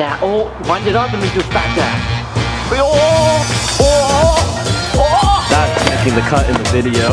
dab. Oh, wind it up and we do fat dab. That's making the cut in the video.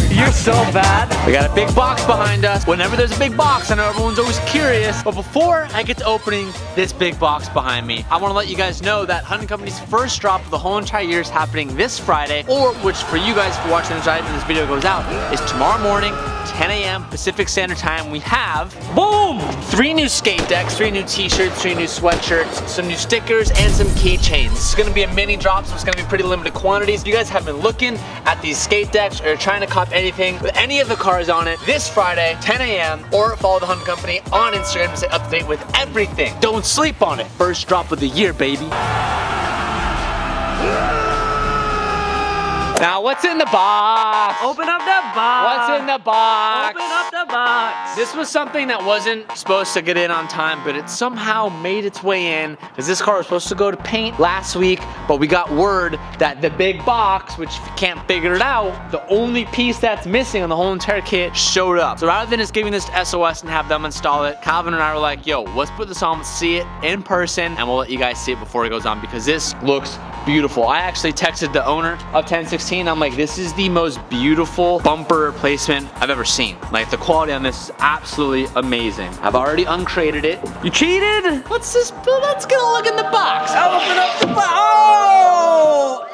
You're so bad. We got a big box behind us. Whenever there's a big box, I know everyone's always curious, but before I get to opening this big box behind me, I want to let you guys know that Hunting Company's first drop of the whole entire year is happening this Friday, or which for you guys if you're watching this right when this video goes out, is tomorrow morning, 10 a.m. Pacific Standard Time. We have, boom, 3 new skate decks, 3 new t-shirts, 3 new sweatshirts, some new stickers, and some keychains. This is gonna be a mini drop, so it's gonna be pretty limited quantities. If you guys have been looking at these skate decks or trying to cop anything with any of the cars on it, this Friday, 10 a.m. or follow the Hunting Company on Instagram to stay up to date with everything. Don't sleep on it. First drop of the year, baby. Now, what's in the box? Open up the box. What's in the box? Open up the box. This was something that wasn't supposed to get in on time, but it somehow made its way in, because this car was supposed to go to paint last week, but we got word that the big box, which if you can't figure it out, the only piece that's missing on the whole entire kit showed up. So rather than just giving this to SOS and have them install it, Calvin and I were like, yo, let's put this on, let's see it in person, and we'll let you guys see it before it goes on, because this looks beautiful. I actually texted the owner of 1016. I'm like, this is the most beautiful bumper replacement I've ever seen. Like, the quality on this is absolutely amazing. I've already uncrated it. You cheated? Let's get a look in the box. Open up the box. Oh!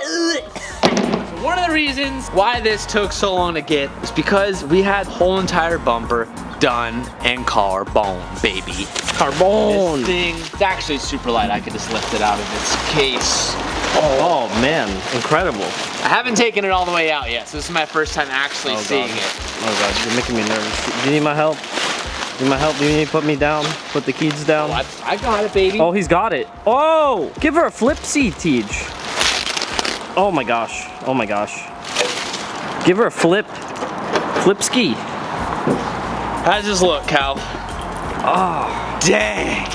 One of the reasons why this took so long to get is because we had the whole entire bumper done in carbon, baby. Carbon. This thing, it's actually super light. I could just lift it out of its case. Oh man, incredible. I haven't taken it all the way out yet, so this is my first time actually seeing it. Oh god, you're making me nervous. Do you need my help? Do you need my help? Do you need to put me down? Put the keys down? Oh, I got it, baby. Oh, he's got it. Oh, give her a flip seat, Tej. Oh my gosh. Oh my gosh. Give her a flip ski. How does this look, Cal? Oh, Dang.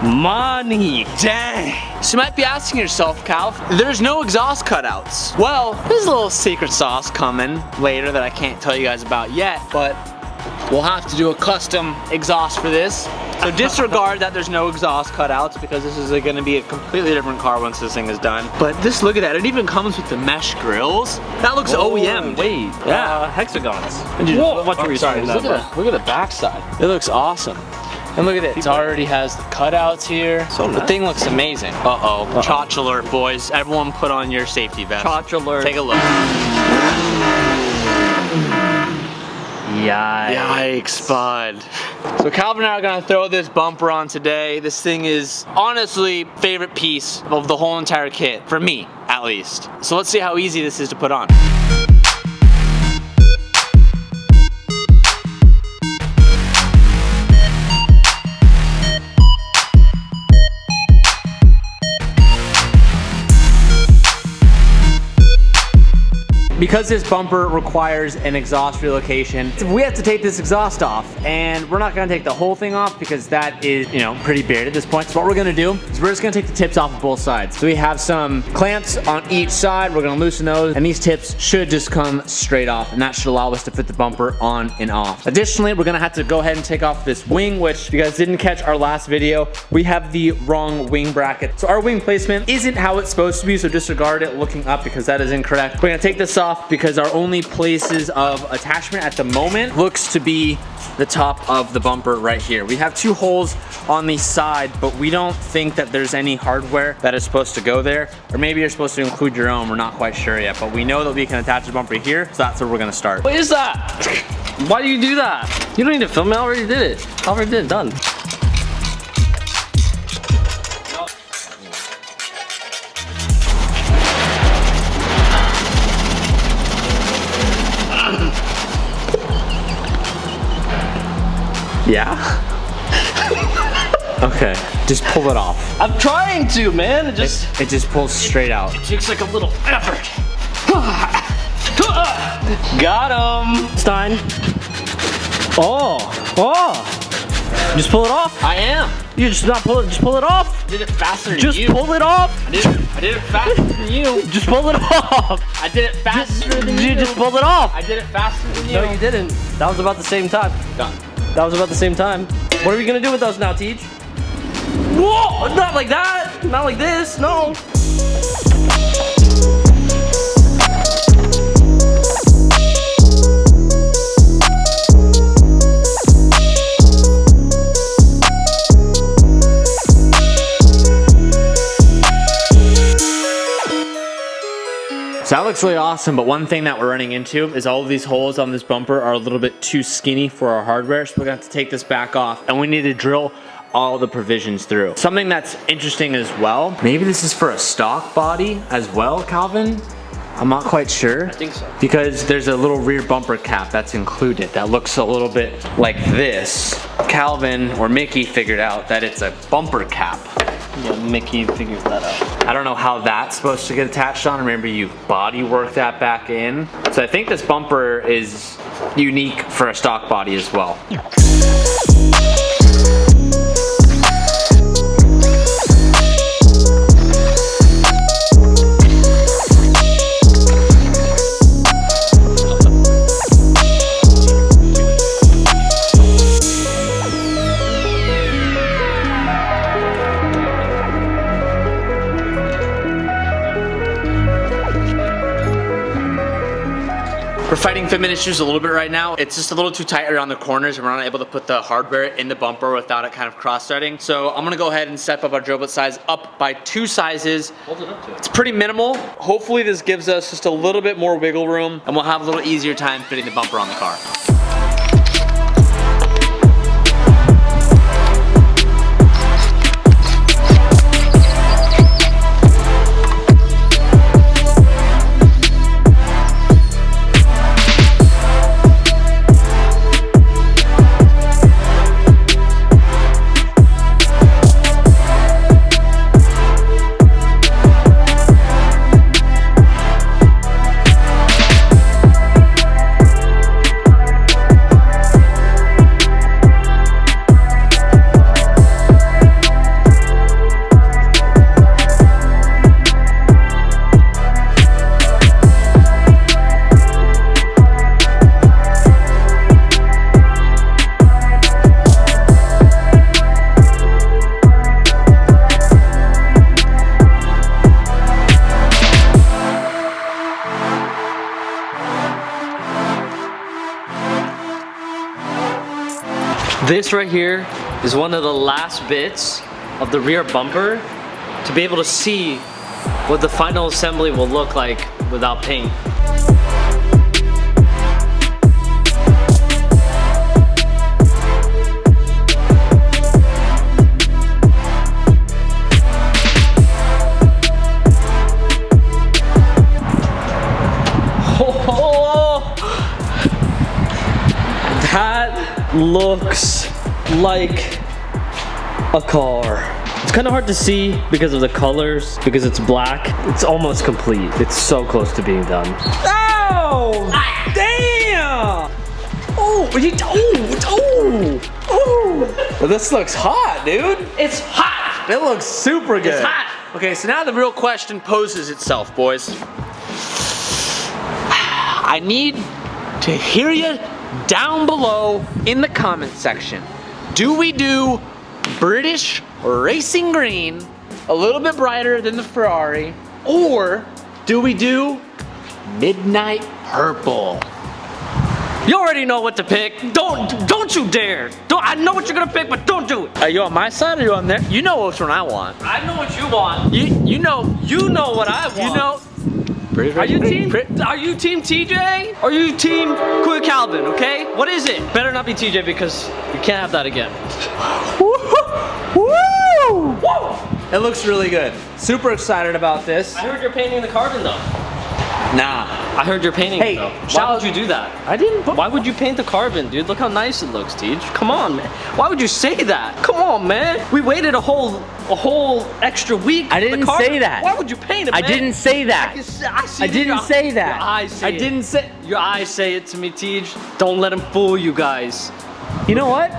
money. Dang. So you might be asking yourself, Cal, there's no exhaust cutouts. Well, there's a little secret sauce coming later that I can't tell you guys about yet, but we'll have to do a custom exhaust for this. So disregard that there's no exhaust cutouts, because this is gonna be a completely different car once this thing is done. But just look at that, it even comes with the mesh grills. That looks OEM. Wait, Yeah. hexagons. Whoa. What you Sorry, look at the backside. It looks awesome. And look at it, it already has the cutouts here. So the nice. thing looks amazing. Uh-oh, Chotch alert, boys. Everyone put on your safety vest. Chotch alert. Take a look. Yikes, bud. So Calvin and I are gonna throw this bumper on today. This thing is honestly favorite piece of the whole entire kit, for me, at least. So let's see how easy this is to put on. Because this bumper requires an exhaust relocation, we have to take this exhaust off, and we're not gonna take the whole thing off because that is, you know, pretty buried at this point. So what we're gonna do is we're just gonna take the tips off of both sides. So we have some clamps on each side. We're gonna loosen those, and these tips should just come straight off, and that should allow us to fit the bumper on and off. Additionally, we're gonna have to go ahead and take off this wing, which if you guys didn't catch our last video, we have the wrong wing bracket. So our wing placement isn't how it's supposed to be, so disregard it looking up because that is incorrect. We're gonna take this off because our only places of attachment at the moment looks to be the top of the bumper right here. We have 2 holes on the side, but we don't think that there's any hardware that is supposed to go there, or maybe you're supposed to include your own. We're not quite sure yet, but we know that we can attach the bumper here, so that's where we're gonna start. What is that? Why do you do that? You don't need to film it, I already did it. I already did it, done. Yeah? Okay, just pull it off. I'm trying to, man. It just pulls straight out. it takes like a little effort. Got him. Stein. Oh. Just pull it off. I am. You just not pull it. Just pull it off. I did it faster than Just you. pull it off. I did it faster than you. Just pull it off. I did it faster than you. You just pulled it off. I did it faster than you. No, you didn't. That was about the same time. Done. That was about the same time. What are we gonna do with those now, Teach? Whoa! Not like that! Not like this, no! So that looks really awesome, but one thing that we're running into is all of these holes on this bumper are a little bit too skinny for our hardware, so we're gonna have to take this back off and we need to drill all the provisions through. Something that's interesting as well, maybe this is for a stock body as well, Calvin? I'm not quite sure. I think so. Because there's a little rear bumper cap that's included that looks a little bit like this. Calvin or Mickey figured out that it's a bumper cap. Yeah, Mickey figured that out. I don't know how that's supposed to get attached on. Remember, you body work that back in. So I think this bumper is unique for a stock body as well. We're fighting fitment issues a little bit right now. It's just a little too tight around the corners and we're not able to put the hardware in the bumper without it kind of cross-threading. So I'm gonna go ahead and step up our drill bit size up by 2 sizes. Hold it up to it. It's pretty minimal. Hopefully this gives us just a little bit more wiggle room and we'll have a little easier time fitting the bumper on the car. This right here is one of the last bits of the rear bumper to be able to see what the final assembly will look like without paint. That looks like a car. It's kind of hard to see because of the colors, because it's black. It's almost complete. It's so close to being done. Oh! Damn! Oh! Well, this looks hot, dude. It's hot! It looks super good. It's hot! Okay, so now the real question poses itself, boys. I need to hear you down below in the comment section. Do we do British racing green, a little bit brighter than the Ferrari, or do we do midnight purple? You already know what to pick. Don't you dare. I know what you're gonna pick, but don't do it. Are you on my side or are you on there? You know which one I want. I know what you want. You know what I want. You know. Are you team TJ? Or are you team Queer Calvin, okay? What is it? Better not be TJ because you can't have that again. Woo! Woo! It looks really good. Super excited about this. I heard you're painting the carbon though. Nah. I heard you're painting it though. Why would you do that? I didn't. Why would you paint the carbon, dude? Look how nice it looks, Tej. Come on, man. Why would you say that? Come on, man. We waited a whole extra week. I didn't say that. Why would you paint it, man? I didn't say that. I didn't say that. Your eyes say I didn't say. Your eyes say it to me, Tej. Don't let him fool you guys. You know what?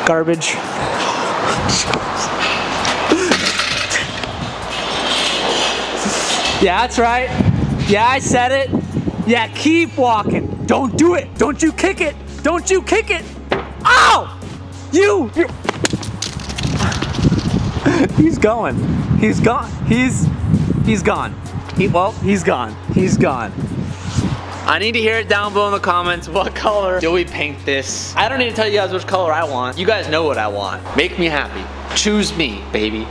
Garbage. Yeah, that's right. Yeah, I said it. Yeah, keep walking. Don't do it. Don't you kick it. Don't you kick it. Ow! You! He's going. He's gone. He's gone. He's gone. He's gone. I need to hear it down below in the comments. What color do we paint this? I don't need to tell you guys which color I want. You guys know what I want. Make me happy. Choose me, baby.